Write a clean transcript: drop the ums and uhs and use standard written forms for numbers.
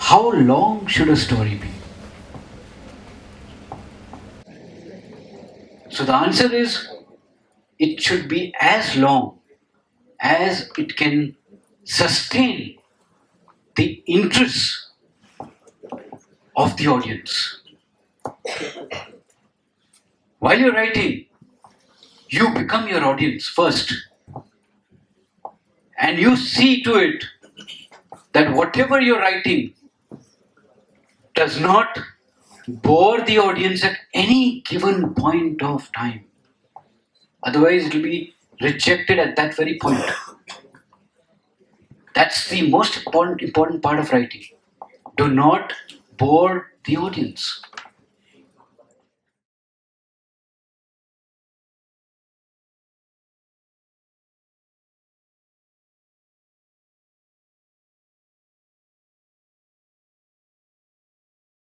how long should a story be? So the answer is it should be as long as it can sustain the interests of the audience. While you're writing, you become your audience first, and you see to it that whatever you're writing does not bore the audience at any given point of time. Otherwise, it will be rejected at that very point. That's the most important part of writing. Do not bore the audience.